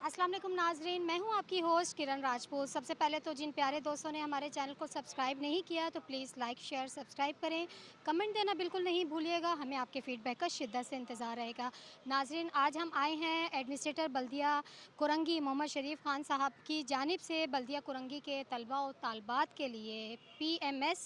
السلام علیکم ناظرین، میں ہوں آپ کی ہوسٹ کرن راجپوت۔ سب سے پہلے تو جن پیارے دوستوں نے ہمارے چینل کو سبسکرائب نہیں کیا تو پلیز لائک شیئر سبسکرائب کریں، کمنٹ دینا بالکل نہیں بھولیے گا، ہمیں آپ کے فیڈ بیک کا شدت سے انتظار رہے گا۔ ناظرین، آج ہم آئے ہیں ایڈمنسٹریٹر بلدیہ کرنگی محمد شریف خان صاحب کی جانب سے بلدیہ کرنگی کے طلباء و طالبات کے لیے PMS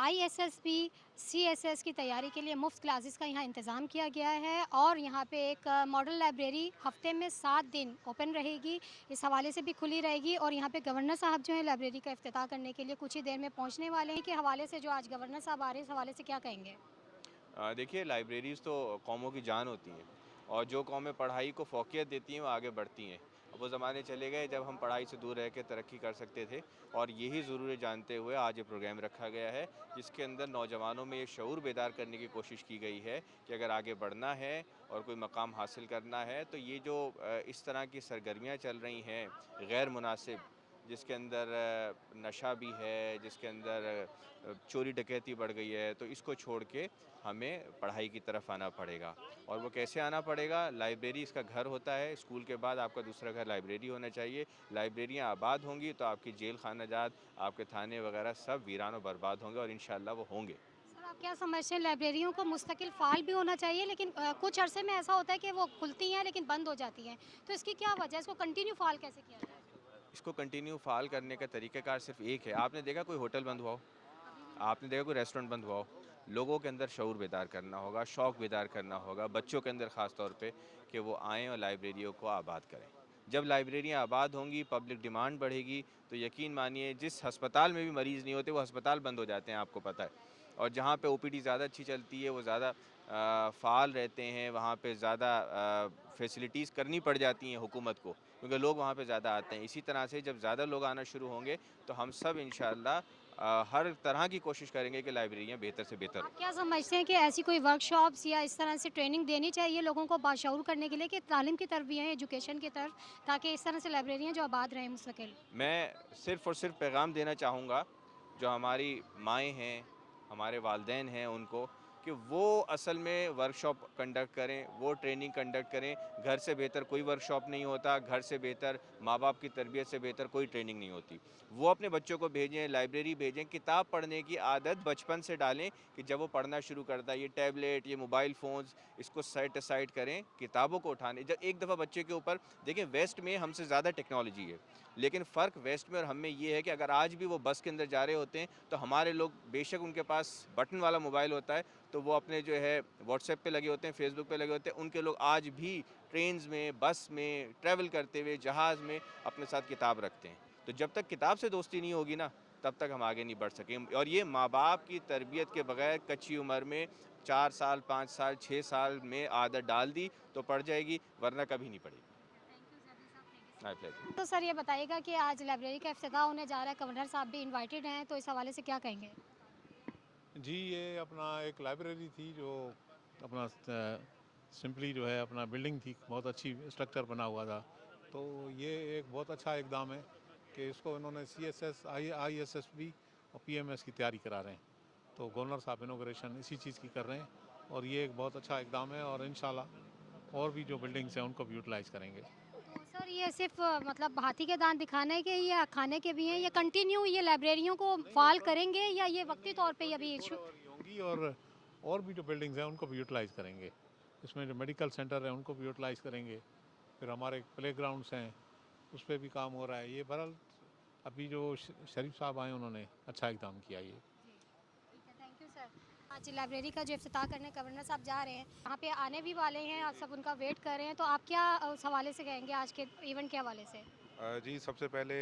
ISSB CSS کی تیاری کے لیے مفت کلاسز کا یہاں انتظام کیا گیا ہے، اور یہاں پہ ایک ماڈل لائبریری ہفتے میں 7 دن اوپن رہے گی، اس حوالے سے بھی کھلی رہے گی۔ اور یہاں پہ گورنر صاحب جو ہیں لائبریری کا افتتاح کرنے کے لیے کچھ ہی دیر میں پہنچنے والے ہیں، کے حوالے سے جو آج گورنر صاحب آ رہے ہیں اس حوالے سے کیا کہیں گے؟ دیکھیے، لائبریریز تو قوموں کی جان ہوتی ہیں، اور جو قومیں پڑھائی کو فوقیت دیتی ہیں وہ آگے بڑھتی ہیں۔ اب وہ زمانے چلے گئے جب ہم پڑھائی سے دور رہ کے ترقی کر سکتے تھے، اور یہی ضروری جانتے ہوئے آج یہ پروگرام رکھا گیا ہے، جس کے اندر نوجوانوں میں یہ شعور بیدار کرنے کی کوشش کی گئی ہے کہ اگر آگے بڑھنا ہے اور کوئی مقام حاصل کرنا ہے تو یہ جو اس طرح کی سرگرمیاں چل رہی ہیں غیر مناسب، جس کے اندر نشہ بھی ہے، جس کے اندر چوری ڈکیتی بڑھ گئی ہے، تو اس کو چھوڑ کے ہمیں پڑھائی کی طرف آنا پڑے گا۔ اور وہ کیسے آنا پڑے گا؟ لائبریری اس کا گھر ہوتا ہے، اسکول کے بعد آپ کا دوسرا گھر لائبریری ہونا چاہیے۔ لائبریریاں آباد ہوں گی تو آپ کی جیل خانہ جات، آپ کے تھانے وغیرہ سب ویران و برباد ہوں گے، اور انشاءاللہ وہ ہوں گے۔ سر، آپ کیا سمجھتے ہیں لائبریریوں کو مستقل فعال بھی ہونا چاہیے، لیکن کچھ عرصے میں ایسا ہوتا ہے کہ وہ کھلتی ہیں لیکن بند ہو جاتی ہیں، تو اس کی کیا وجہ ہے؟ اس کو کنٹینیو فعال کیسے کیا جائے؟ اس کو کنٹینیو فعال کرنے کا طریقہ کار صرف ایک ہے۔ آپ نے دیکھا کوئی ہوٹل بند ہوا ہو؟ ابھی بھی آپ نے دیکھا کوئی ریسٹورنٹ بند ہوا ہو؟ لوگوں کے اندر شعور بیدار کرنا ہوگا، شوق بیدار کرنا ہوگا، بچوں کے اندر خاص طور پہ، کہ وہ آئیں اور لائبریریوں کو آباد کریں۔ جب لائبریریاں آباد ہوں گی، پبلک ڈیمانڈ بڑھے گی، تو یقین مانیے جس ہسپتال میں بھی مریض نہیں ہوتے وہ ہسپتال بند ہو جاتے ہیں، آپ کو پتہ ہے۔ اور جہاں پہ OPD زیادہ اچھی چلتی ہے، وہ زیادہ فعال رہتے ہیں، وہاں پہ زیادہ فیسلٹیز کرنی پڑ جاتی ہیں حکومت کو، کیونکہ لوگ وہاں پہ زیادہ آتے ہیں۔ اسی طرح سے جب زیادہ لوگ آنا شروع ہوں گے تو ہم سب انشاءاللہ ہر طرح کی کوشش کریں گے کہ لائبریریاں بہتر سے بہتر ہوں۔ آپ کیا سمجھتے ہیں کہ ایسی کوئی ورک شاپس یا اس طرح سے ٹریننگ دینی چاہیے لوگوں کو باشعور کرنے کے لیے کہ تعلیم کی طرف بھی ہیں، ایجوکیشن کی طرف، تاکہ اس طرح سے لائبریریاں جو آباد رہیں مستقل؟ میں صرف اور صرف پیغام دینا چاہوں گا جو ہماری مائیں ہیں، ہمارے والدین ہیں، ان کو، کہ وہ اصل میں ورک شاپ کنڈکٹ کریں، وہ ٹریننگ کنڈکٹ کریں۔ گھر سے بہتر کوئی ورک شاپ نہیں ہوتا، گھر سے بہتر، ماں باپ کی تربیت سے بہتر کوئی ٹریننگ نہیں ہوتی۔ وہ اپنے بچوں کو بھیجیں، لائبریری بھیجیں، کتاب پڑھنے کی عادت بچپن سے ڈالیں، کہ جب وہ پڑھنا شروع کرتا ہے، یہ ٹیبلیٹ، یہ موبائل فونز، اس کو سیٹ اسائڈ کریں، کتابوں کو اٹھانے۔ جب ایک دفعہ بچے کے اوپر دیکھیں، ویسٹ میں ہم سے زیادہ ٹیکنالوجی ہے، لیکن فرق ویسٹ میں اور ہم میں یہ ہے کہ اگر آج بھی وہ بس کے اندر جا رہے ہوتے ہیں تو ہمارے لوگ، بے شک ان کے پاس بٹن والا موبائل ہوتا ہے، تو وہ اپنے جو ہے واٹس ایپ پہ لگے ہوتے ہیں، فیس بک پہ لگے ہوتے ہیں، ان کے لوگ آج بھی ٹرینز میں، بس میں ٹریول کرتے ہوئے، جہاز میں اپنے ساتھ کتاب رکھتے ہیں۔ تو جب تک کتاب سے دوستی نہیں ہوگی نا، تب تک ہم آگے نہیں بڑھ سکیں۔ اور یہ ماں باپ کی تربیت کے بغیر کچی عمر میں 4 سال، 5 سال، 6 سال میں عادت ڈال دی تو پڑ جائے گی، ورنہ کبھی نہیں پڑے گی۔ تو سر یہ بتائیے گا کہ آج لائبریری کا افتتاح ہونے جا رہا ہے، گورنر صاحب بھی انوائٹڈ ہیں، تو اس حوالے سے کیا کہیں گے؟ جی، یہ اپنا ایک لائبریری تھی جو اپنا سمپلی جو ہے اپنا بلڈنگ تھی، بہت اچھی اسٹرکچر بنا ہوا تھا، تو یہ ایک بہت اچھا اقدام ہے کہ اس کو انہوں نے CSS ISSB اور PMS کی تیاری کرا رہے ہیں۔ تو گورنر صاحب انوگریشن اسی چیز کی کر رہے ہیں، اور یہ ایک بہت اچھا اقدام ہے، اور انشاءاللہ اور بھی جو بلڈنگس ہیں ان کو بھی یوٹیلائز کریں گے۔ تو سر یہ صرف مطلب ہاتھی کے دانت دکھانے کے یا کھانے کے بھی ہیں، یا کنٹینیو یہ لائبریریوں کو فعال کریں گے، یا یہ وقتی طور پہ ابھی ایشو؟ ہوں گی، اور بھی جو بلڈنگز ہیں ان کو بھی یوٹیلائز کریں گے۔ اس میں جو میڈیکل سینٹر ہیں ان کو بھی یوٹیلائز کریں گے، پھر ہمارے پلے گراؤنڈس ہیں اس پہ بھی کام ہو رہا ہے۔ یہ بہرحال ابھی جو شریف صاحب آئے انہوں نے اچھا اقدام کیا یہ۔ ٹھیک ہے، تھینک یو سر۔ آج لائبریری کا جو افتتاح کرنے گورنر صاحب جا رہے ہیں، وہاں پہ آنے بھی والے ہیں اور سب ان کا ویٹ کر رہے ہیں، تو آپ کیا اس حوالے سے کہیں گے آج کے ایونٹ کے حوالے سے؟ جی، سب سے پہلے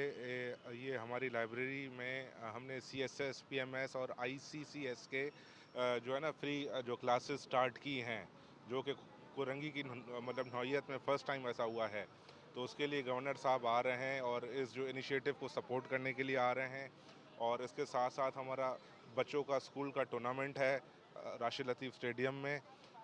یہ ہماری لائبریری میں ہم نے CSS PMS اور ICCS کے جو ہے نا فری جو کلاسز سٹارٹ کی ہیں، جو کہ کرنگی کی مطلب نوعیت میں فرسٹ ٹائم ایسا ہوا ہے، تو اس کے لیے گورنر صاحب آ رہے ہیں اور اس جو انیشیٹو کو سپورٹ کرنے کے لیے آ رہے ہیں۔ اور اس کے ساتھ ساتھ ہمارا بچوں کا اسکول کا ٹورنامنٹ ہے راشد لطیف اسٹیڈیم میں،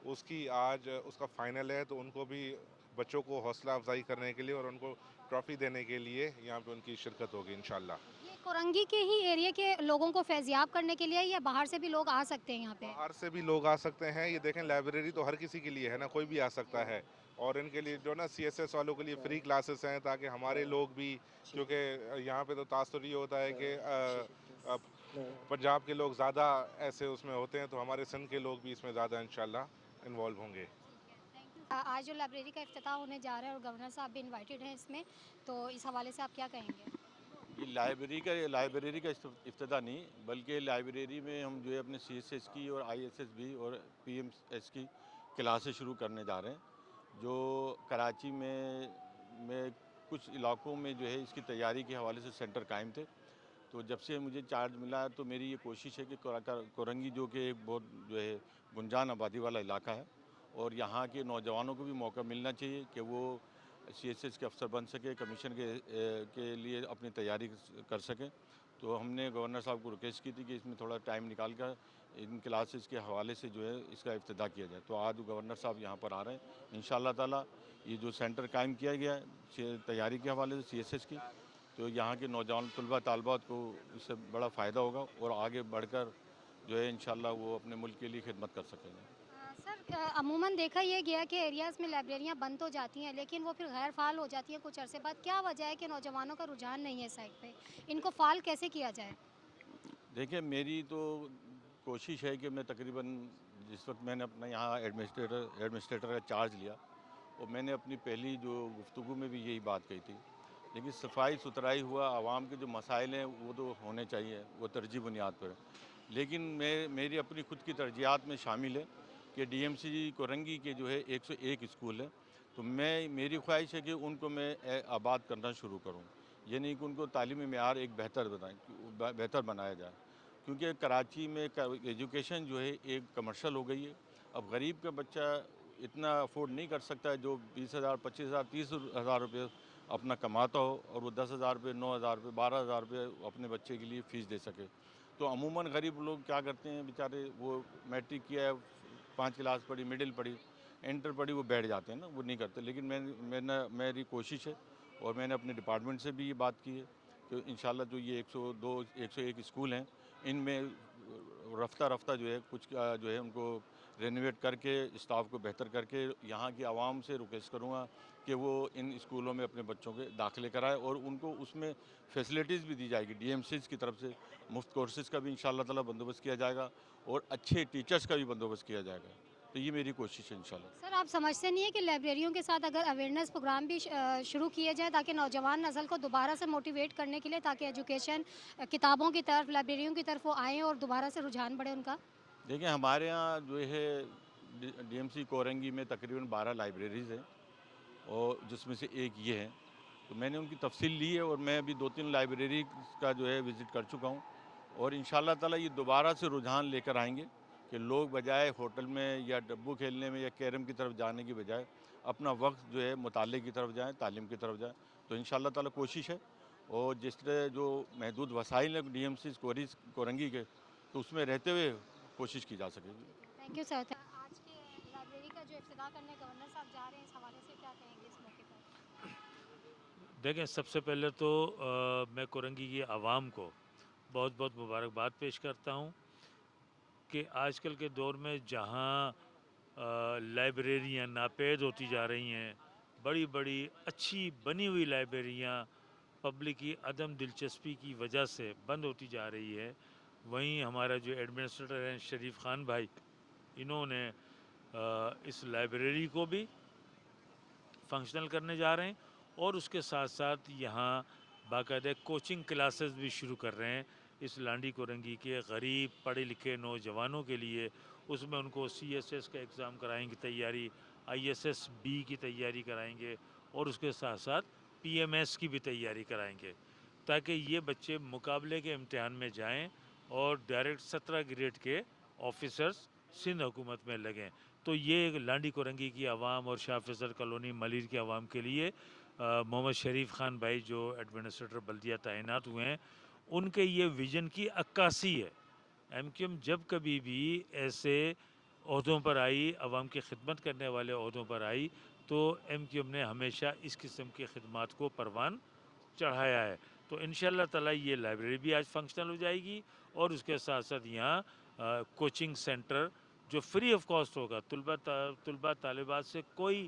اس کی آج اس کا فائنل ہے، تو ان کو بھی بچوں کو حوصلہ افزائی کرنے کے لیے اور ان کو ٹرافی دینے کے لیے یہاں پہ ان کی شرکت ہوگی انشاءاللہ۔ یہ کرنگی کے ہی ایریا کے لوگوں کو فیضیاب کرنے کے لیے، یا باہر سے بھی لوگ آ سکتے ہیں یہاں پہ؟ باہر سے بھی لوگ آ سکتے ہیں، یہ دیکھیں لائبریری تو ہر کسی کے لیے ہے نا، کوئی بھی آ سکتا ہے، اور ان کے لیے جو نا CSS والوں کے لیے فری کلاسز ہیں تاکہ ہمارے لوگ بھی، کیونکہ یہاں پہ تو تاثر یہ ہوتا ہے کہ پنجاب کے لوگ زیادہ ایسے اس میں ہوتے ہیں، تو ہمارے سندھ کے لوگ بھی اس میں زیادہ انشاءاللہ انوالو ہوں گے. آج جو لائبریری کا افتتاح ہونے جا رہا ہے اور گورنر صاحب بھی انوائٹڈ ہیں اس میں، تو اس حوالے سے آپ کیا کہیں گے؟ یہ لائبریری کا افتتاح نہیں، بلکہ لائبریری میں ہم جو ہے اپنے CSS کی اور ISS بھی اور PMS کی کلاسیں شروع کرنے جا رہے ہیں. جو کراچی میں کچھ علاقوں میں جو ہے اس کی تیاری کے حوالے سے سینٹر قائم تھے، تو جب سے مجھے چارج ملا تو میری یہ کوشش ہے کہ کورنگی جو کہ ایک بہت جو ہے گنجان آبادی والا علاقہ ہے، اور یہاں کے نوجوانوں کو بھی موقع ملنا چاہیے کہ وہ CSS کے افسر بن سکے، کمیشن کے لیے اپنی تیاری کر سکیں. تو ہم نے گورنر صاحب کو ریکویسٹ کی تھی کہ اس میں تھوڑا ٹائم نکال کر ان کلاسز کے حوالے سے جو ہے اس کا افتتاح کیا جائے. تو آج گورنر صاحب یہاں پر آ رہے ہیں انشاءاللہ تعالیٰ. یہ جو سینٹر قائم کیا گیا ہے تیاری کے حوالے سے CSS کی، تو یہاں کے نوجوان طلباء طالبات کو اس سے بڑا فائدہ ہوگا اور آگے بڑھ کر جو ہے انشاءاللہ وہ اپنے ملک کے لیے خدمت کر سکیں گے. سر عموماً دیکھا یہ گیا کہ ایریاز میں لائبریریاں بند تو جاتی ہیں لیکن وہ پھر غیر فعال ہو جاتی ہیں کچھ عرصے بعد. کیا وجہ ہے کہ نوجوانوں کا رجحان نہیں ہے سائٹ پہ؟ ان کو فعال کیسے کیا جائے؟ دیکھیں، میری تو کوشش ہے کہ میں تقریباً جس وقت میں نے اپنا یہاں ایڈمنسٹریٹر کا چارج لیا، اور میں نے اپنی پہلی جو گفتگو میں بھی یہی بات کہی تھی، لیکن صفائی ستھرائی ہوا، عوام کے جو مسائل ہیں وہ تو ہونے چاہیے، وہ ترجیح بنیاد پر ہے. لیکن میری اپنی خود کی ترجیحات میں شامل ہے کہ DMC کورنگی کے جو ہے 101 اسکول ہیں، تو میری خواہش ہے کہ ان کو میں آباد کرنا شروع کروں. یہ نہیں کہ ان کو تعلیمی معیار ایک بہتر بنایا جائے، کیونکہ کراچی میں ایجوکیشن جو ہے ایک کمرشل ہو گئی ہے. اب غریب کا بچہ اتنا افورڈ نہیں کر سکتا ہے جو 20,000 25,000 30,000 روپے اپنا کماتا ہو، اور وہ 10,000 روپے 9,000 روپے 12,000 روپے اپنے بچے کے لیے فیس دے سکے. تو عموماً غریب لوگ کیا کرتے ہیں بیچارے، وہ میٹرک کیا ہے، 5 کلاس پڑھی، مڈل پڑھی، انٹر پڑھی، وہ بیٹھ جاتے ہیں نا، وہ نہیں کرتے. لیکن میری کوشش ہے اور میں نے اپنے ڈپارٹمنٹ سے بھی یہ بات کی ہے کہ انشاءاللہ جو یہ 101 اسکول ہیں، ان میں رفتہ جو ہے کچھ جو ہے ان کو رینویٹ کر کے اسٹاف کو بہتر کر کے یہاں کی عوام سے ریکویسٹ کروں گا کہ وہ ان اسکولوں میں اپنے بچوں کے داخلے کرائے، اور ان کو اس میں فیسلٹیز بھی دی جائے گی. DMCs کی طرف سے مفت کورسز کا بھی انشاءاللہ تعالیٰ بندوبست کیا جائے گا، اور اچھے ٹیچرز کا بھی بندوبست کیا جائے گا. تو یہ میری کوشش ہے انشاءاللہ. سر آپ سمجھتے نہیں ہیں کہ لائبریریوں کے ساتھ اگر اویئرنیس پروگرام بھی شروع کیے جائیں تاکہ نوجوان نسل کو دوبارہ سے موٹیویٹ کرنے کے لیے، تاکہ ایجوکیشن کتابوں کی طرف، لائبریریوں کی طرف وہ آئیں اور دوبارہ سے رجحان بڑھے ان کا؟ دیکھیں، ہمارے ہاں جو ہے DMC کورنگی میں تقریباً 12 لائبریریز ہیں، اور جس میں سے ایک یہ ہے. تو میں نے ان کی تفصیل لی ہے، اور میں ابھی 2-3 لائبریری کا جو ہے وزٹ کر چکا ہوں، اور انشاءاللہ تعالیٰ یہ دوبارہ سے رجحان لے کر آئیں گے کہ لوگ بجائے ہوٹل میں یا ڈبو کھیلنے میں یا کیرم کی طرف جانے کی بجائے اپنا وقت جو ہے مطالعے کی طرف جائیں، تعلیم کی طرف جائیں. تو انشاءاللہ تعالیٰ کوشش ہے، اور جس طرح جو محدود وسائل ہیں DMC کورنگی کے، تو اس میں رہتے ہوئے کوشش کی جا سکے گی. Thank you sir. آج کے لائبریری کا جو افتتاح کرنے گورنر صاحب جا رہے ہیں، اس حوالے سے کیا کہیں گے اس موقع پر؟ دیکھیں، سب سے پہلے تو میں کورنگی کی عوام کو بہت بہت مبارکباد پیش کرتا ہوں کہ آج کل کے دور میں جہاں لائبریریاں ناپید ہوتی جا رہی ہیں، بڑی بڑی اچھی بنی ہوئی لائبریریاں پبلک کی عدم دلچسپی کی وجہ سے بند ہوتی جا رہی ہے، وہیں ہمارا جو ایڈمنسٹریٹر ہیں شریف خان بھائی، انہوں نے اس لائبریری کو بھی فنکشنل کرنے جا رہے ہیں، اور اس کے ساتھ ساتھ یہاں باقاعدہ کوچنگ کلاسز بھی شروع کر رہے ہیں اس لانڈی کورنگی کے غریب پڑھے لکھے نوجوانوں کے لیے. اس میں ان کو CSS کا ایگزام کرائیں گے تیاری، ISS B کی تیاری کرائیں گے، اور اس کے ساتھ ساتھ PMS کی بھی تیاری کرائیں گے، تاکہ یہ بچے مقابلے کے امتحان میں جائیں اور ڈائریکٹ 17 گریڈ کے آفیسرز سندھ حکومت میں لگیں. تو یہ لانڈی کورنگی کی عوام اور شاہ فیصل کالونی ملیر کی عوام کے لیے محمد شریف خان بھائی جو ایڈمنسٹریٹر بلدیہ تعینات ہوئے ہیں، ان کے یہ ویژن کی عکاسی ہے. MQM جب کبھی بھی ایسے عہدوں پر آئی، عوام کی خدمت کرنے والے عہدوں پر آئی، تو MQM نے ہمیشہ اس قسم کی خدمات کو پروان چڑھایا ہے. تو انشاءاللہ تعالیٰ یہ لائبریری بھی آج فنکشنل ہو جائے گی، اور اس کے ساتھ ساتھ یہاں کوچنگ سینٹر جو فری آف کاسٹ ہوگا، طلباء طالبات سے کوئی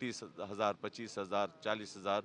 30,000, 25,000, 40,000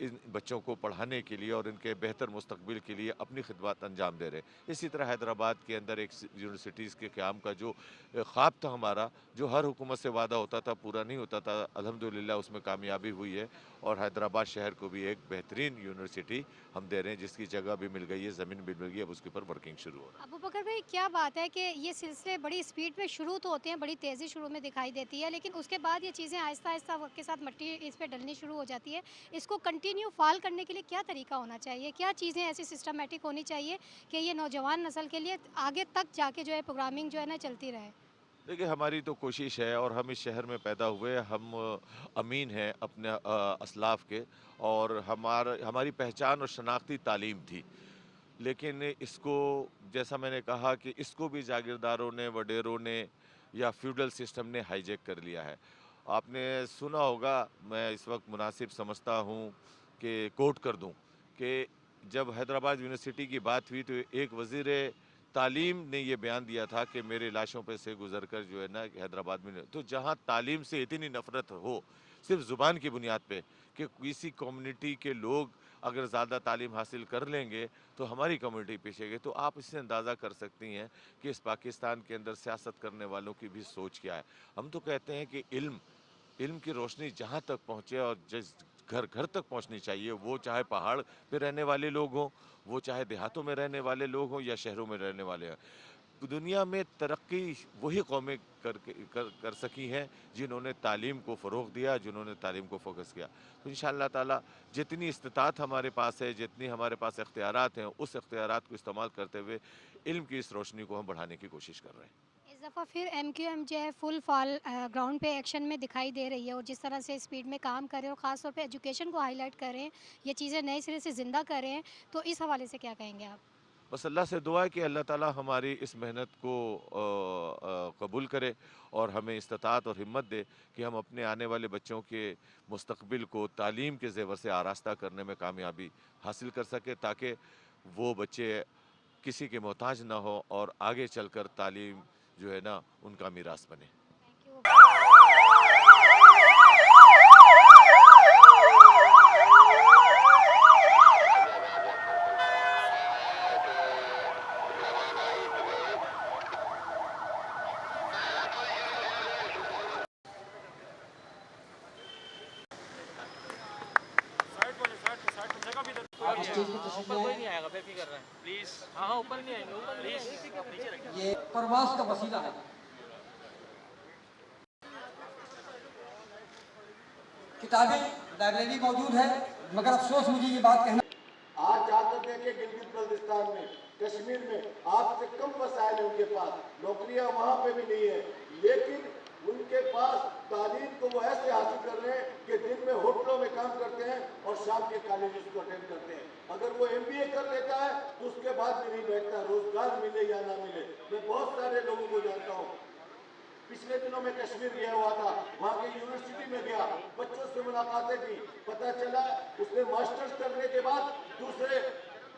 ان بچوں کو پڑھانے کے لیے اور ان کے بہتر مستقبل کے لیے اپنی خدمات انجام دے رہے ہیں۔ اسی طرح حیدرآباد کے اندر ایک یونیورسٹیز کے قیام کا جو خواب تھا ہمارا، جو ہر حکومت سے وعدہ ہوتا تھا پورا نہیں ہوتا تھا، الحمدللہ اس میں کامیابی ہوئی ہے، اور حیدرآباد شہر کو بھی ایک بہترین یونیورسٹی ہم دے رہے ہیں، جس کی جگہ بھی مل گئی ہے، زمین بھی مل گئی ہے، اب اس کے اوپر ورکنگ شروع ہو رہا ہے۔ ابو بکر بھائی کیا بات ہے کہ یہ سلسلے بڑی اسپیڈ میں شروع تو ہوتے ہیں، بڑی تیزی شروع میں دکھائی دیتی ہے، لیکن اس کے بعد یہ چیزیں آہستہ آہستہ وقت کے ساتھ مٹی اس پہ ڈلنی شروع ہو جاتی ہے۔ اس کو کنٹینیو فعال کرنے کے لیے کیا طریقہ ہونا چاہیے؟ کیا چیزیں ایسی سسٹمیٹک ہونی چاہیے کہ یہ نوجوان نسل کے لیے آگے تک جا کے جو ہے پروگرامنگ جو ہے نا چلتی رہے؟ دیکھیے ہماری تو کوشش ہے، اور ہم اس شہر میں پیدا ہوئے، ہم امین ہیں اپنے اسلاف کے، اور ہماری پہچان اور شناختی تعلیم تھی، لیکن اس کو، جیسا میں نے کہا کہ اس کو بھی جاگیرداروں نے، وڈیروں نے یا فیوڈل سسٹم نے ہائی جیک کر لیا ہے۔ آپ نے سنا ہوگا، میں اس وقت مناسب سمجھتا ہوں کہ کوٹ کر دوں کہ جب حیدرآباد یونیورسٹی کی بات ہوئی تو ایک وزیر تعلیم نے یہ بیان دیا تھا کہ میرے لاشوں پہ سے گزر کر جو ہے نا حیدرآباد میں، تو جہاں تعلیم سے اتنی نفرت ہو صرف زبان کی بنیاد پہ کہ کسی کمیونٹی کے لوگ اگر زیادہ تعلیم حاصل کر لیں گے تو ہماری کمیونٹی پیچھے گئی، تو آپ اس سے اندازہ کر سکتی ہیں کہ اس پاکستان کے اندر سیاست کرنے والوں کی بھی سوچ کیا ہے۔ ہم تو کہتے ہیں کہ علم کی روشنی جہاں تک پہنچے اور جس گھر گھر تک پہنچنی چاہیے، وہ چاہے پہاڑ پہ رہنے والے لوگ ہوں، وہ چاہے دیہاتوں میں رہنے والے لوگ ہوں یا شہروں میں رہنے والے ہیں۔ دنیا میں ترقی وہی قومیں کر سکی ہیں جنہوں نے تعلیم کو فروغ دیا، جنہوں نے تعلیم کو فوکس کیا۔ تو انشاءاللہ تعالی جتنی استطاعت ہمارے پاس ہے، جتنی ہمارے پاس اختیارات ہیں، اس اختیارات کو استعمال کرتے ہوئے علم کی اس روشنی کو ہم بڑھانے کی کوشش کر رہے ہیں۔ اس دفعہ پھر ایم کیو ایم جو ہے فل فال گراؤنڈ پہ ایکشن میں دکھائی دے رہی ہے، اور جس طرح سے اسپیڈ میں کام کر رہے ہیں اور خاص طور پہ ایجوکیشن کو ہائی لائٹ کر رہے ہیں، یہ چیزیں نئے سرے سے زندہ کر رہے ہیں، تو اس حوالے سے کیا کہیں گے آپ؟ بس اللہ سے دعا ہے کہ اللہ تعالی ہماری اس محنت کو قبول کرے اور ہمیں استطاعت اور ہمت دے کہ ہم اپنے آنے والے بچوں کے مستقبل کو تعلیم کے زیور سے آراستہ کرنے میں کامیابی حاصل کر سکے، تاکہ وہ بچے کسی کے محتاج نہ ہو اور آگے چل کر تعلیم جو ہے نا ان کا میراث بنے۔ Thank you. یہ پرواز کا وسیلہ ہے۔ کتابیں لائبریری موجود ہے، مگر افسوس مجھے یہ بات کہنا، آج جا کر دیکھیں گلگت بلتستان میں، کشمیر میں آپ سے کم وسائل ہیں ان کے پاس، نوکریاں وہاں پہ بھی نہیں ہیں، لیکن ان کے پاس تعلیم کو وہ ایسے حاصل کر رہے ہیں کہ دن میں ہوٹلوں میں کام کرتے ہیں اور شام کے کالجز کو اٹینڈ کرتے ہیں۔ اگر وہ MBA کر لیتا ہے تو اس کے بعد بھی نہیں بیٹھتا، روزگار ملے یا نہ ملے۔ میں بہت سارے لوگوں کو جانتا ہوں، پچھلے دنوں میں کشمیر گیا ہوا تھا، وہاں کی یونیورسٹی میں گیا، بچوں سے ملاقاتیں کی، پتہ چلا اس نے ماسٹرز کرنے کے بعد دوسرے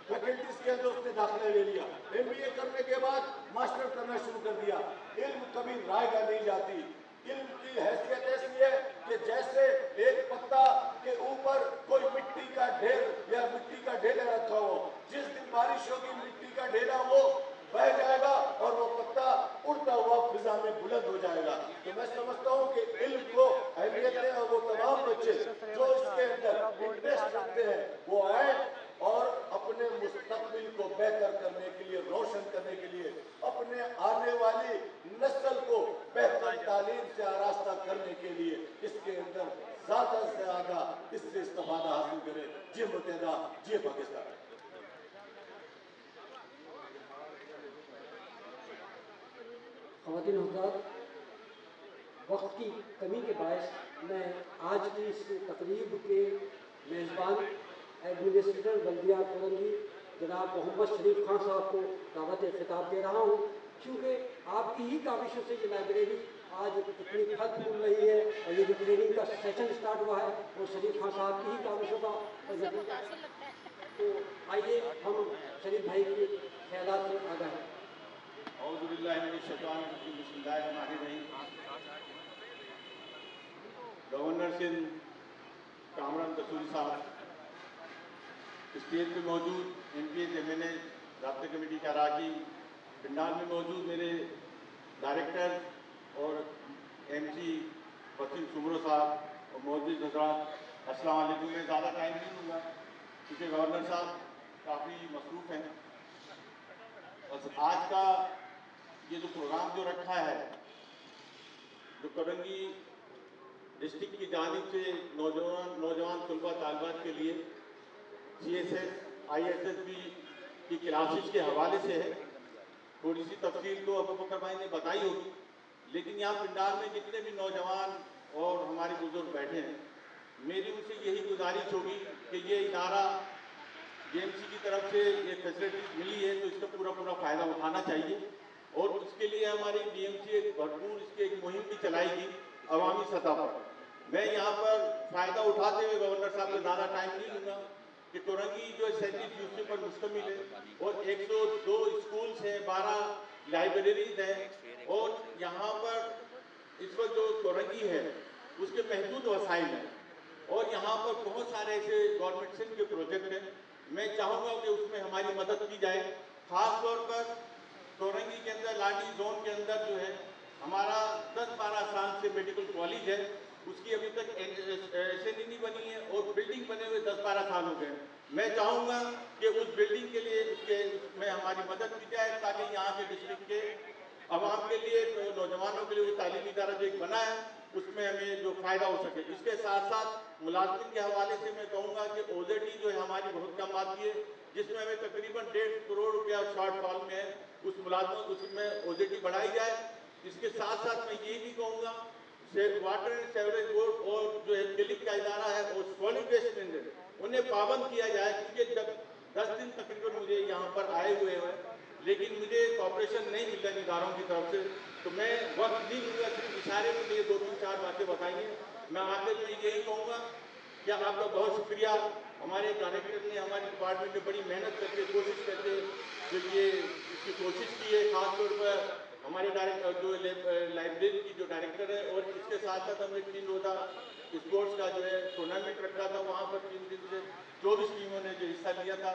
فیکلٹیز کے اندر اس نے داخلہ لے لیا، MBA کرنے کے بعد ماسٹر کرنا شروع کر دیا۔ علم کبھی رائے گاہ نہیں جاتی، علم کی حیثیت ایسی ہے کہ جیسے ایک پتا کے اوپر کوئی مٹی کا ڈھیر یا مٹی کا ڈھیلا رکھا ہو، جس دن بارش ہوگی مٹی کا ڈھیلا وہ بہ جائے گا اور وہ پتا اڑتا ہوا فضا میں بلند ہو جائے گا۔ تو میں سمجھتا ہوں کہ علم کو اہمیت دیں، اور وہ تمام بچے جو اس کے اندر انٹرسٹ رکھتے ہیں وہ آئیں اور اپنے مستقبل کو بہتر کرنے کے لیے، روشن کرنے کے لیے، اپنے آنے والی نسل کو بہتر تعلیم سے آراستہ کرنے کے لیے اس کے اندر زیادہ سے زیادہ اس سے استفادہ حاصل کریں۔ جی متحدہ، جی پاکستان۔ خواتین حضرات، وقت کی کمی کے باعث میں آج کی اس تقریب کے میزبان ایڈمنسٹریٹر بلدیہ کورنگی جناب محمد شریف خان صاحب کو دعوت خطاب دے رہا ہوں، کیونکہ آپ کی ہی کاوشوں سے یہ لائبریری آج اتنی پھل پھول رہی ہے، اور یہ جو ٹریننگ کا سیشن اسٹارٹ ہوا ہے وہ شریف خان صاحب کی ہی کاوشوں کا نتیجہ ہے۔ تو آئیے ہم شریف بھائی کے خیالات سے آگاہ ہیں۔ اعوذ باللہ من الشیطان الرجیم، بسم اللہ الرحمن الرحیم۔ گورنر سندھ کامران کسوری صاحب، اسٹیج پہ موجود MPs MNA رابطہ کمیٹی کے اراکین، پنڈال میں موجود میرے ڈائریکٹر اور MC وسیم سمرو صاحب اور موجود حضرات، السلام علیکم۔ میں زیادہ ٹائم نہیں لوں گا کیونکہ گورنر صاحب کافی مصروف ہیں۔ بس آج کا یہ جو پروگرام جو رکھا ہے، جو کورنگی ڈسٹرکٹ کی جانب سے نوجوان طلباء طالبات کے لیے CSS ISSB کی کلاسز کے حوالے سے ہے، تھوڑی سی تفصیل تو ابو بکر بھائی نے بتائی ہوگی، لیکن یہاں پنڈال میں جتنے بھی نوجوان اور ہمارے بزرگ بیٹھے ہیں، میری ان سے یہی گزارش ہوگی کہ یہ ادارہ JMC کی طرف سے یہ فیسلٹیز ملی ہے تو اس کا پورا فائدہ اٹھانا چاہیے، اور اس کے لیے ہماری DMC ایک بھرپور اس کی ایک مہم بھی چلائے گی عوامی سطح پر۔ میں یہاں پر فائدہ اٹھاتے ہوئے گورنر صاحب کا زیادہ ٹائم نہیں لوں گا کہ کورنگی جو 37 پر مشتمل ہے اور 102 اسکولز ہیں، 12 لائبریریز ہیں، اور یہاں پر اس وقت جو کورنگی ہے اس کے محدود وسائل ہیں، اور یہاں پر بہت سارے ایسے گورنمنٹ سندھ کے پروجیکٹ ہیں۔ میں چاہوں گا کہ اس میں ہماری مدد کی جائے، خاص طور پر کورنگی کے اندر لاڈی زون کے اندر جو ہے ہمارا 10-12 سال سے میڈیکل کالج ہے، اس کی ابھی تک SNE نہیں بنی ہے اور بلڈنگ بنے ہوئے 10-12 سال ہو گئے۔ میں چاہوں گا کہ اس بلڈنگ کے لیے اس میں ہماری مدد کی جائے تاکہ یہاں کے ڈسٹرکٹ کے عوام کے لیے، نوجوانوں کے لیے وہ تعلیمی ادارہ جو ایک بنا ہے اس میں ہمیں جو فائدہ ہو سکے۔ اس کے ساتھ ساتھ ملازمین کے حوالے سے میں کہوں گا کہ OZT جو ہے ہماری بہت کم آتی ہے، جس میں ہمیں تقریباً 1.5 کروڑ روپیہ شارٹ فال میں ہے، اس میں OZT بڑھائی جائے۔ اس کے ساتھ ساتھ میں یہ بھی کہوں گا واٹر اینڈ سیوریج بورڈ اور جو کلک کا ادارہ ہے اور سالڈ ویسٹ مینجمنٹ، انہیں پابند کیا جائے، کیونکہ جب 10 دن تقریباً مجھے یہاں پر آئے ہوئے ہیں لیکن مجھے کوآپریشن نہیں مل رہا اداروں کی طرف سے، تو میں وقت نہیں لوں گا، صرف اشارے میں مجھے 2-3-4 باتیں بتائیے۔ میں آخر میں یہی کہوں گا کہ آپ کا بہت شکریہ۔ ہمارے ڈائریکٹر نے، ہمارے ڈپارٹمنٹ نے بڑی محنت کر کے کوشش کر کے جو یہ اس کی کوشش کی ہے، خاص طور پر ہمارے ڈائریکٹر جو لائبریری کی جو ڈائریکٹر ہے، اور اس کے ساتھ ساتھ ہم نے 3 روزہ اسپورٹس کا جو ہے ٹورنامنٹ رکھا تھا، وہاں پر 3 دن سے 24 ٹیموں نے جو حصہ لیا تھا،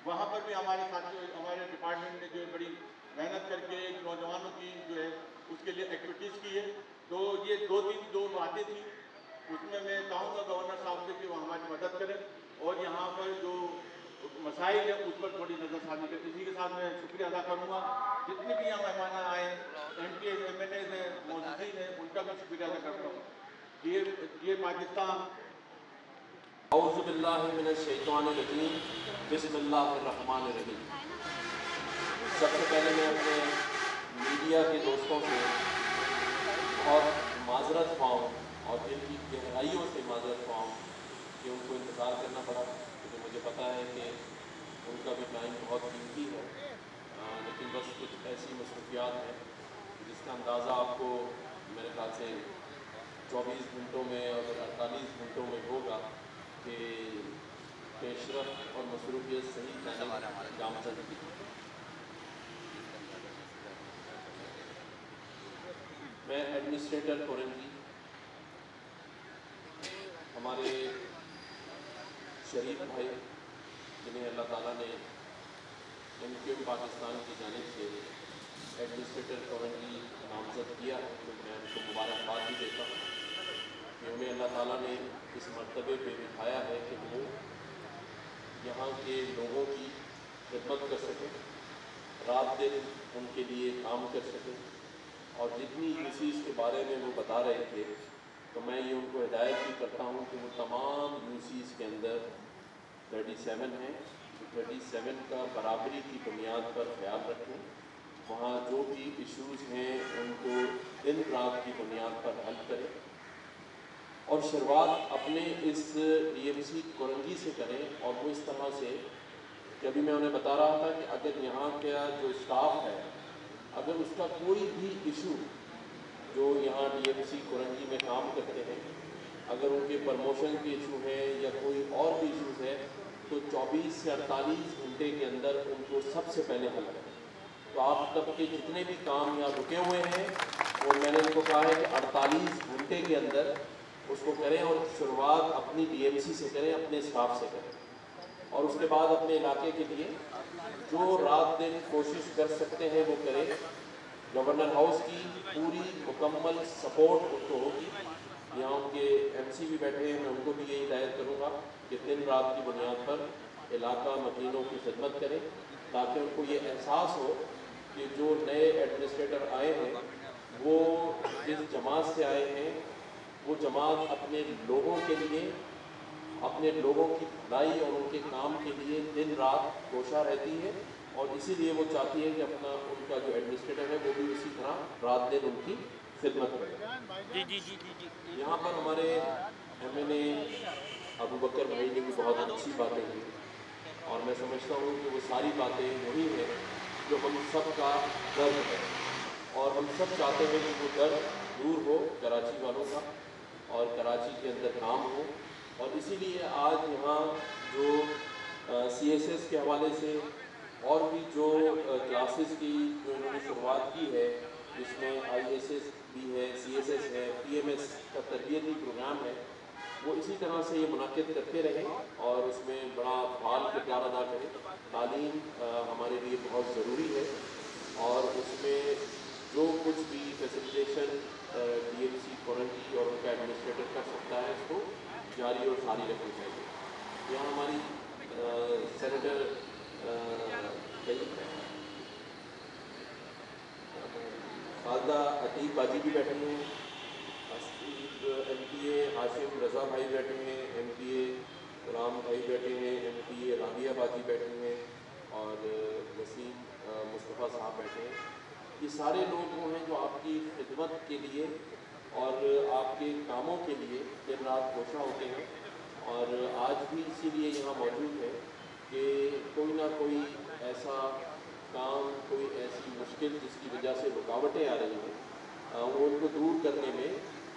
وہاں پر بھی ہمارے ساتھی ہمارے ڈپارٹمنٹ نے جو ہے بڑی محنت کر کے نوجوانوں کی جو ہے اس کے لیے ایکٹیویٹیز کی ہے۔ تو یہ 2 باتیں تھیں، اس میں میں چاہوں گا گورنر صاحب سے کہ وہ ہماری مدد کریں اور یہاں پر جو مسائل ہیں اس پر تھوڑی نظر ثانی کریں۔ اسی کے ساتھ میں شکریہ ادا کروں گا جتنے بھی یہاں مہمان آئے، MPs MNAs ہیں، موجودین ہیں، ان کا بھی شکریہ ادا کرتا ہوں۔ یہ پاکستان۔ اعوذ باللہ من الشیطان الرجیم، بسم اللہ الرحمن الرحیم۔ سب سے پہلے میں اپنے میڈیا کے دوستوں سے بہت معذرت خواہوں اور دل کی گہرائیوں سے معذرت خواہوں کہ ان کو انتظار کرنا پڑا، کیونکہ مجھے پتہ ہے کہ ان کا بھی ٹائم بہت قیمتی ہے، لیکن بس کچھ ایسی مصروفیات ہیں جس کا اندازہ آپ کو میرے خیال سے 24 گھنٹوں میں اور 48 گھنٹوں میں ہوگا کہ پیش رفت اور مصروفیت صحیح گامزن کی۔ میں ایڈمنسٹریٹر کورنگی، ہمارے شریف بھائی جنہیں اللہ تعالیٰ نے MQM پاکستان کی جانب سے ایڈمنسٹریٹر کورنگی نامزد کیا ہے، تو میں ان کو مبارکباد بھی دیتا ہوں کہ انہیں اللہ تعالیٰ نے اس مرتبے پہ بٹھایا ہے کہ وہ یہاں کے لوگوں کی خدمت کر سکیں، رات دن ان کے لیے کام کر سکیں، اور جتنی یوسیز کے بارے میں وہ بتا رہے تھے تو میں یہ ان کو ہدایت بھی کرتا ہوں کہ وہ تمام یوسیز کے اندر 37 ہیں، 37 کا برابری کی بنیاد پر خیال رکھیں، وہاں جو بھی ایشوز ہیں ان کو دن رات کی بنیاد پر حل کریں، اور شروعات اپنے اس DMC کورنگی سے کریں، اور وہ اس طرح سے کہ ابھی میں انہیں بتا رہا تھا کہ اگر یہاں کا جو اسٹاف ہے اگر اس کا کوئی بھی ایشو جو یہاں DMC کورنگی میں کام کرتے ہیں، اگر ان کے پرموشن کے ایشو ہیں یا کوئی اور بھی ایشوز ہیں تو 24 سے 48 گھنٹے کے اندر ان کو سب سے پہلے حل کریں۔ تو آپ تب کے جتنے بھی کام یہاں رکے ہوئے ہیں اور میں نے ان کو کہا ہے کہ 48 گھنٹے کے اندر اس کو کریں، اور شروعات اپنی DMC سے کریں، اپنے اسٹاف سے کریں، اور اس کے بعد اپنے علاقے کے لیے جو رات دن کوشش کر سکتے ہیں وہ کریں. گورنر ہاؤس کی پوری مکمل سپورٹ ان کو ہوگی. یہاں ان کے ایم سی بھی بیٹھے ہیں, میں ان کو بھی یہی ہدایت کروں گا کہ دن رات کی بنیاد پر علاقہ مکینوں کی خدمت کریں, تاکہ ان کو یہ احساس ہو کہ جو نئے ایڈمنسٹریٹر آئے ہیں وہ جس جماعت سے آئے ہیں وہ جماعت اپنے لوگوں کے لیے, اپنے لوگوں کی بھلائی اور ان کے کام کے لیے دن رات کوشاں رہتی ہے, اور اسی لیے وہ چاہتی ہے کہ اپنا ان کا جو ایڈمنسٹریٹر ہے وہ بھی اسی طرح رات دن ان کی خدمت کرے. یہاں پر ہمارے ایم این اے ابو بکر بھائی نے بھی بہت اچھی باتیں کی, اور میں سمجھتا ہوں کہ وہ ساری باتیں وہی ہیں جو ہم سب کا درد ہے, اور ہم سب چاہتے ہیں کہ وہ درد دور ہو کراچی والوں کا اور کراچی کے اندر کام ہو. اور اسی لیے آج یہاں جو سی ایس ایس کے حوالے سے اور بھی جو کلاسز کی جو انہوں نے شروعات کی ہے, جس میں آئی ایس ایس بھی ہے, سی ایس ایس ہے, پی ایم ایس کا تربیتی پروگرام ہے, وہ اسی طرح سے یہ منعقد کرتے رہیں اور اس میں بڑا فعال کردار ادا کریں. تعلیم ہمارے لیے بہت ضروری ہے, اور اس میں جو کچھ بھی فیسیلیٹیشن ڈی ایم سی کورنٹی اور ان کا ایڈمنسٹریٹر کر سکتا ہے اس کو جاری اور ساری رکھنی چاہیے. یہاں ہماری سینیٹر خالدہ عتیق باجی بھی بیٹھے ہیں, ایم پی اے ہاشم رضا بھائی بیٹھے ہیں, ایم پی اے رام بھائی بیٹھے ہیں, ایم پی اے رابعہ باجی بیٹھے ہیں, اور وسیم مصطفیٰ صاحب بیٹھے ہیں. یہ سارے لوگ وہ ہیں جو آپ کی خدمت کے لیے اور آپ کے کاموں کے لیے دن رات کوشاں ہوتے ہیں, اور آج بھی اسی لیے یہاں موجود ہے کہ کوئی نہ کوئی ایسا کام, کوئی ایسی مشکل جس کی وجہ سے رکاوٹیں آ رہی ہیں, وہ ان کو دور کرنے میں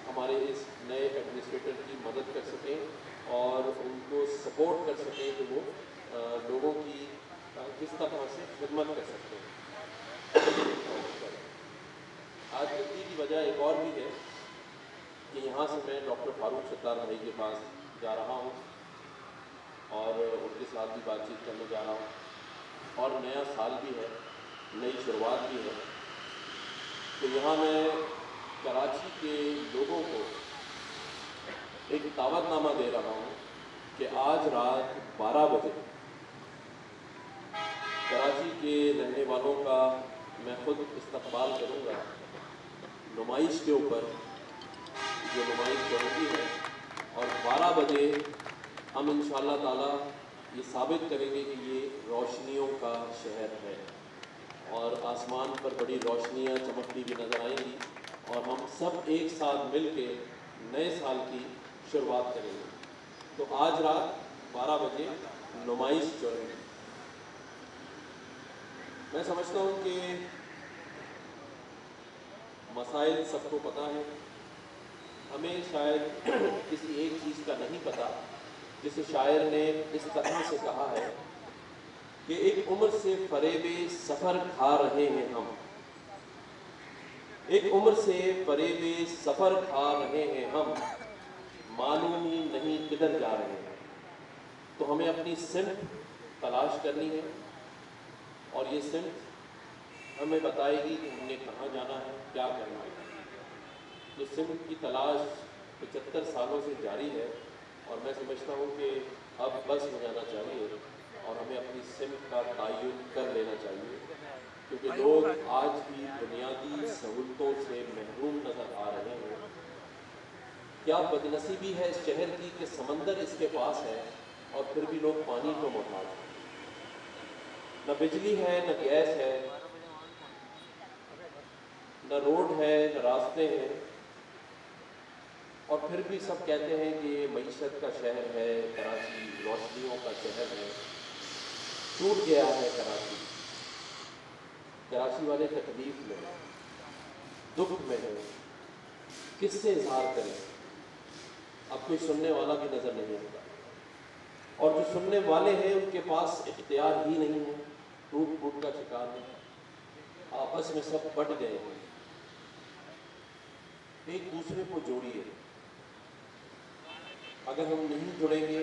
ہمارے اس نئے ایڈمنسٹریٹر کی مدد کر سکیں اور ان کو سپورٹ کر سکیں کہ وہ لوگوں کی کس طرح سے خدمت کر سکتے ہیں. آج غلطی کی وجہ ایک اور بھی ہے کہ یہاں سے میں ڈاکٹر فاروق ستار بھائی کے پاس جا رہا ہوں اور ان کے ساتھ بھی بات چیت کرنے جا رہا ہوں, اور نیا سال بھی ہے, نئی شروعات بھی ہے. تو یہاں میں کراچی کے لوگوں کو ایک دعوت نامہ دے رہا ہوں کہ آج رات 12 بجے کراچی کے رہنے والوں کا میں خود استقبال کروں گا نمائش کے اوپر, جو نمائش ضروری ہے, اور 12 بجے ہم انشاءاللہ تعالی یہ ثابت کریں گے کہ یہ روشنیوں کا شہر ہے, اور آسمان پر بڑی روشنیاں چمکتی ہوئی نظر آئیں گی, اور ہم سب ایک ساتھ مل کے نئے سال کی شروعات کریں گے. تو آج رات 12 بجے نمائش جو ہے, میں سمجھتا ہوں کہ مسائل سب کو پتہ ہے, ہمیں شاید کسی ایک چیز کا نہیں پتہ, جسے شاعر نے اس طرح سے کہا ہے کہ ایک عمر سے فریب سفر کھا رہے ہیں ہم, ایک عمر سے فریب سفر کھا رہے ہیں ہم, معلوم ہی نہیں کدھر جا رہے ہیں. تو ہمیں اپنی سمت تلاش کرنی ہے, اور یہ سمت ہمیں بتائے گی کہ ہم نے کہاں جانا ہے, کیا کرنا ہے. تو سمت کی تلاش 75 سالوں سے جاری ہے, اور میں سمجھتا ہوں کہ اب بس ہو جانا چاہیے اور ہمیں اپنی سمت کا تعین کر لینا چاہیے, کیونکہ لوگ آج بھی بنیادی سہولتوں سے محروم نظر آ رہے ہیں. کیا بدنصیبی ہے اس شہر کی کہ سمندر اس کے پاس ہے اور پھر بھی لوگ پانی کو محتاج ہیں. نہ بجلی ہے, نہ گیس ہے, نہ روڈ ہے, نہ راستے ہیں, اور پھر بھی سب کہتے ہیں کہ یہ معیشت کا شہر ہے, کراچی روشنیوں کا شہر ہے. ٹوٹ گیا ہے کراچی, کراچی والے تکلیف میں ہیں, دکھ میں ہیں, کس سے اظہار کریں. اب کوئی سننے والا بھی نظر نہیں آتا, اور جو سننے والے ہیں ان کے پاس اختیار ہی نہیں ہے, ٹوٹ پھوٹ کا شکار ہے, آپس میں سب بٹ گئے ہیں. ایک دوسرے کو جوڑیے, اگر ہم نہیں جڑیں گے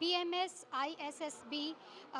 PMS ISSB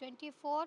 24